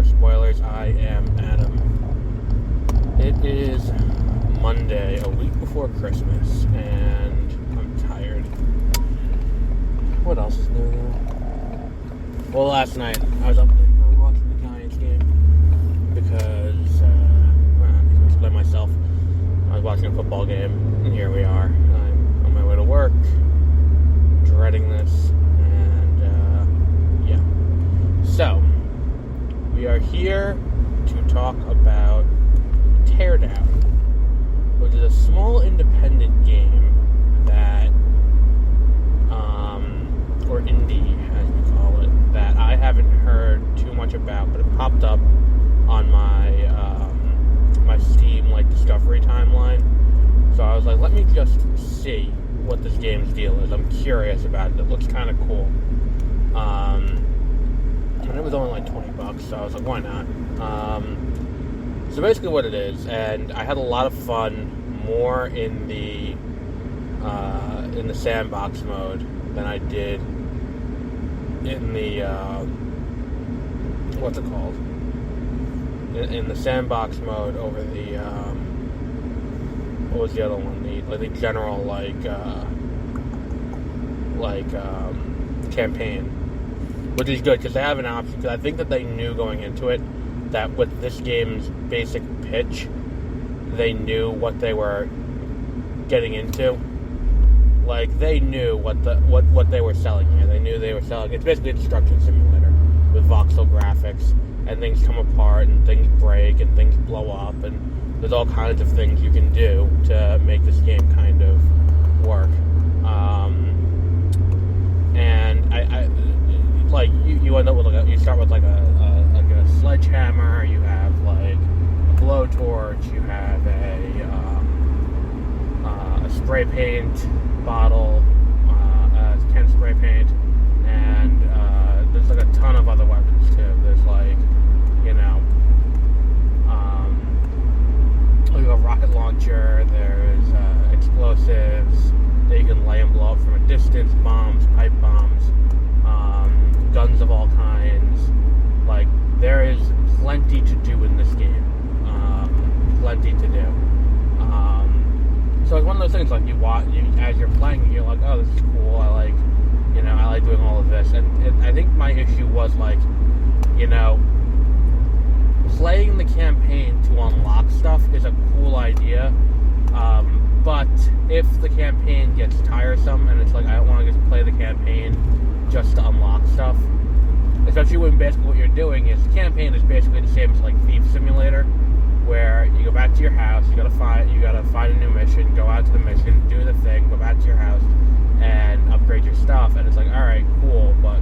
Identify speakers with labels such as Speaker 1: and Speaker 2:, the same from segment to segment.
Speaker 1: Spoilers. I am Adam. It is Monday, a week before Christmas, and I'm tired. What else is new there? Well, last night I was up late. I was watching the Giants game because I was by myself. I was watching a football game, and here we are. I'm on my way to work, dreading this, and yeah. So, we are here to talk about Teardown, which is a small independent game that, or indie, as we call it, that I haven't heard too much about, but it popped up on my my Steam discovery timeline. So I was like, let me just see what this game's deal is. I'm curious about it. It looks kind of cool. And it was only $20, so I was like, why not? So basically what it is, and I had a lot of fun more in the sandbox mode than I did in the what's it called? In the sandbox mode over the what was the other one? The general campaign, which is good because they have an option. Because I think that they knew going into it that with this game's basic pitch, they knew what they were getting into. They knew what they were selling here. They knew they were selling. It's basically a destruction simulator with voxel graphics, and things come apart, and things break, and things blow up, and there's all kinds of things you can do to make this game kind of work. And you end up with you start with a sledgehammer. You have a blowtorch. You have a spray paint bottle, can spray paint, and there's a ton of other weapons too. There's you have a rocket launcher. There's explosives that you can lay and blow up from a distance. Bombs, pipe bombs, guns of all kinds. There is plenty to do in this game. Plenty to do. So it's one of those things you watch, as you're playing, you're like, oh, this is cool. I like doing all of this. And I think my issue was playing the campaign to unlock stuff is a cool idea. But if the campaign gets tiresome and it's I don't want to just play the campaign just to unlock stuff, especially when basically what you're doing is the campaign is basically the same as Thief Simulator, where you go back to your house, you gotta find a new mission, go out to the mission, do the thing, go back to your house, and upgrade your stuff. And it's alright, cool, but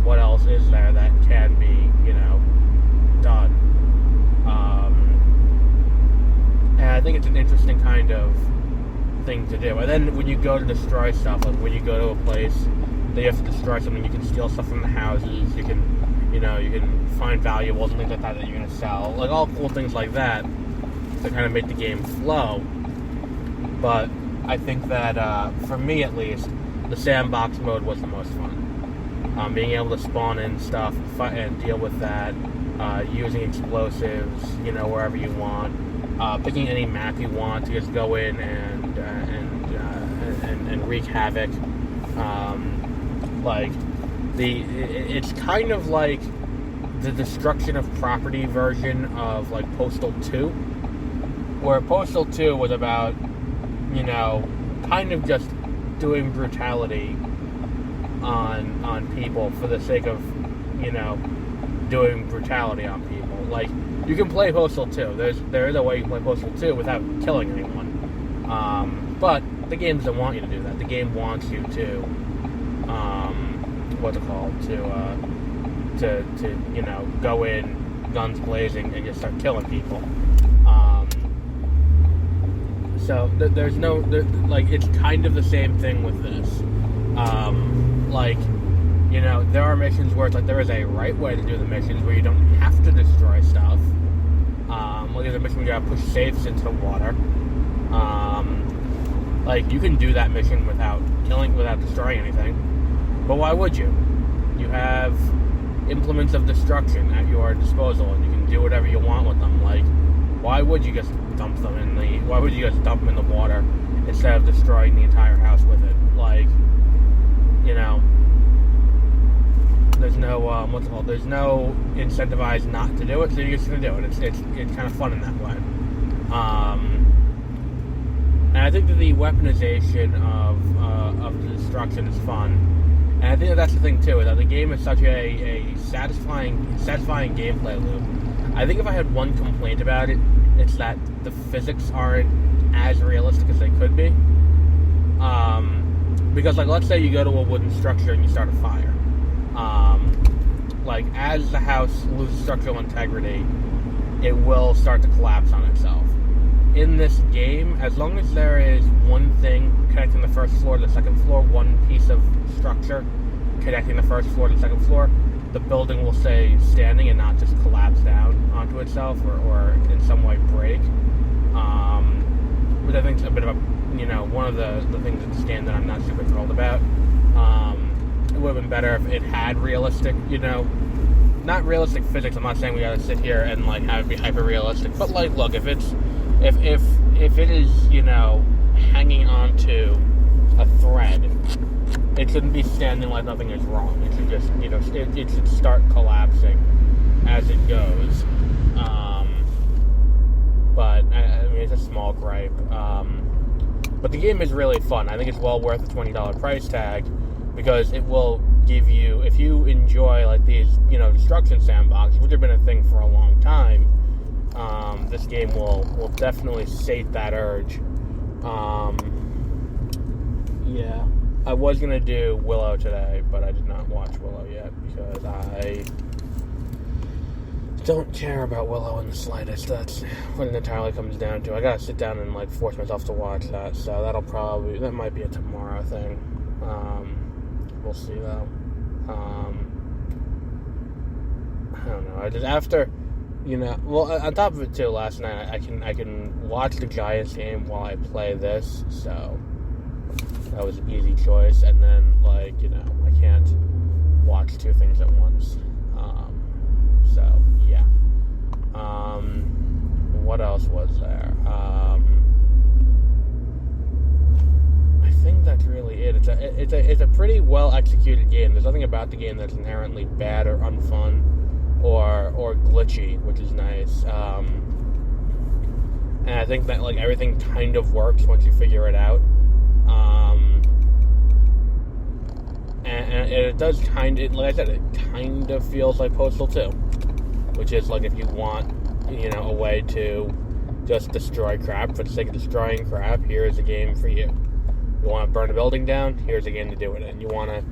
Speaker 1: what else is there that can be done? And I think it's an interesting kind of thing to do. And then when you go to destroy stuff, when you go to a place that you have to destroy something, you can steal stuff from the houses, you can find valuables and things like that you're going to sell. All cool things like that to kind of make the game flow. But I think that, for me at least, the sandbox mode was the most fun. Being able to spawn in stuff and deal with that, using explosives, wherever you want, picking any map you want to just go in and wreak havoc. It's kind of like the destruction of property version of Postal 2, where Postal 2 was about kind of just doing brutality on people for the sake of doing brutality on people. You can play Postal 2. There is a way you can play Postal 2 without killing anyone, but the game doesn't want you to do that. The game wants you to go in guns blazing and just start killing people. So there's no it's kind of the same thing with this. There are missions where it's there is a right way to do the missions where you don't have to destroy stuff. There's a mission where you gotta push safes into the water. You can do that mission without destroying anything. But why would you? You have implements of destruction at your disposal, and you can do whatever you want with them. Like, why would you just dump them in the water instead of destroying the entire house with it? Like, you know, there's no there's no incentivized not to do it, so you're just gonna do it. It's kind of fun in that way. And I think that the weaponization of the destruction is fun. And I think that's the thing too, is that the game is such a satisfying gameplay loop. I think if I had one complaint about it, it's that the physics aren't as realistic as they could be. Because, like, let's say you go to a wooden structure and you start a fire. Like, as the house loses structural integrity, it will start to collapse on itself. In this game, as long as there is one thing connecting the first floor to the second floor, one piece of structure connecting the first floor to the second floor, the building will stay standing and not just collapse down onto itself or in some way break. Which I think is a bit of a, one of the things in this game that I'm not super thrilled about. It would have been better if it had realistic, not realistic physics. I'm not saying we gotta sit here and like have it be hyper realistic, but like, look, if it is, hanging onto a thread, it shouldn't be standing like nothing is wrong. It should just, it should start collapsing as it goes. But I mean, it's a small gripe. But the game is really fun. I think it's well worth the $20 price tag, because it will give you, if you enjoy like these, destruction sandboxes, which have been a thing for a long time, this game will definitely sate that urge. Yeah, I was gonna do Willow today, but I did not watch Willow yet because I don't care about Willow in the slightest. That's what it entirely comes down to. I gotta sit down and like force myself to watch that, so that might be a tomorrow thing. We'll see though. I don't know. I just, after, on top of it too, last night I can watch the Giants game while I play this, so that was an easy choice. And then, like, I can't watch two things at once. So yeah. What else was there? I think that's really it. It's a pretty well executed game. There's nothing about the game that's inherently bad or unfun or glitchy, which is nice. And I think that like everything kind of works once you figure it out. And it does like I said, it kind of feels like Postal 2, which is like if you want, a way to just destroy crap for the sake of destroying crap, here's a game for you. You want to burn a building down, here's a game to do it in. You want to,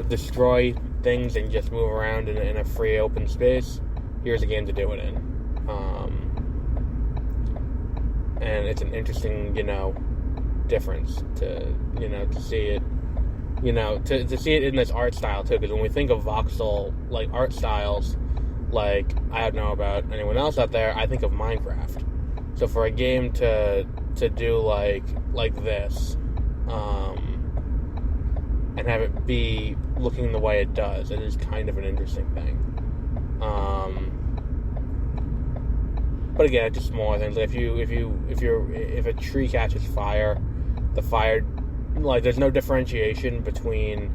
Speaker 1: destroy things and just move around in a free open space, here's a game to do it in. And it's an interesting, difference to see it, to see it in this art style too, because when we think of voxel, like, art styles, like, I don't know about anyone else out there, I think of Minecraft. So for a game to do like this, and have it be looking the way it does, it is kind of an interesting thing. But again, just smaller things. Like if a tree catches fire, the fire, like, there's no differentiation between,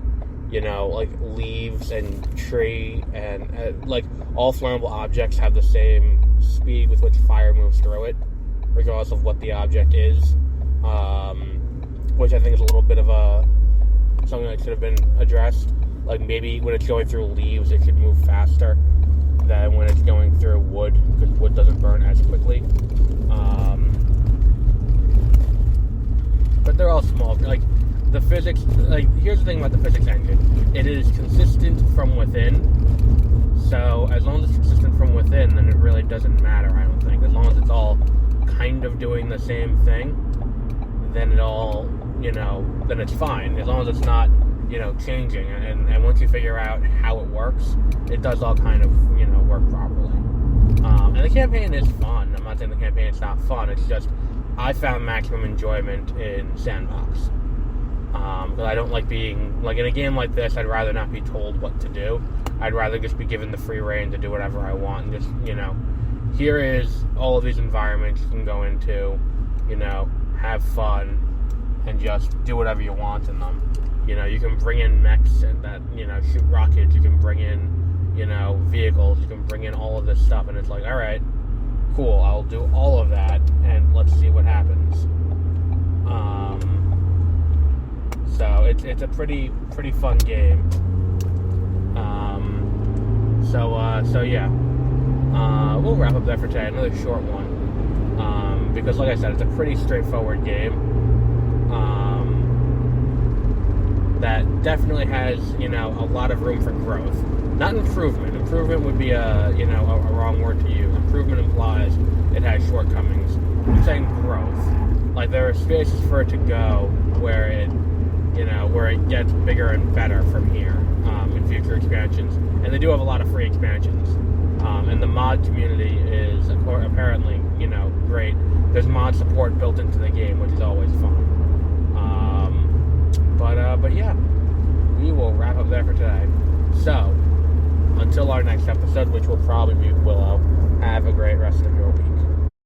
Speaker 1: like, leaves and tree, and like, all flammable objects have the same speed with which fire moves through it, regardless of what the object is. Which I think is a little bit of something that should have been addressed. Like, maybe when it's going through leaves, it should move faster than when it's going through wood, because wood doesn't burn as quickly. But they're all small. Like, the physics, like, here's the thing about the physics engine. It is consistent from within. So, as long as it's consistent from within, then it really doesn't matter, I don't think. As long as it's all kind of doing the same thing, then it all, then it's fine. As long as it's not, changing. And once you figure out how it works, it does all kind of, work properly. And the campaign is fun. I'm not saying the campaign is not fun. It's just, I found maximum enjoyment in Sandbox. Because I don't like being, like, in a game like this, I'd rather not be told what to do. I'd rather just be given the free reign to do whatever I want, and just, here is all of these environments you can go into, have fun, and just do whatever you want in them. You can bring in mechs and that, shoot rockets, you can bring in, vehicles, you can bring in all of this stuff, and it's like, alright, cool, I'll do all of that, and let's see what happens. So it's a pretty fun game. So yeah, we'll wrap up there for today. Another short one, because like I said, it's a pretty straightforward game. That definitely has a lot of room for growth. Not improvement. Improvement would be a wrong word to use. Improvement implies it has shortcomings. I'm saying growth. Like, there are spaces for it to go where it gets bigger and better from here in future expansions. And they do have a lot of free expansions. And the mod community is apparently, great. There's mod support built into the game, which is always fun. But yeah, we will wrap up there for today. So, until our next episode, which will probably be Willow, have a great rest of your week.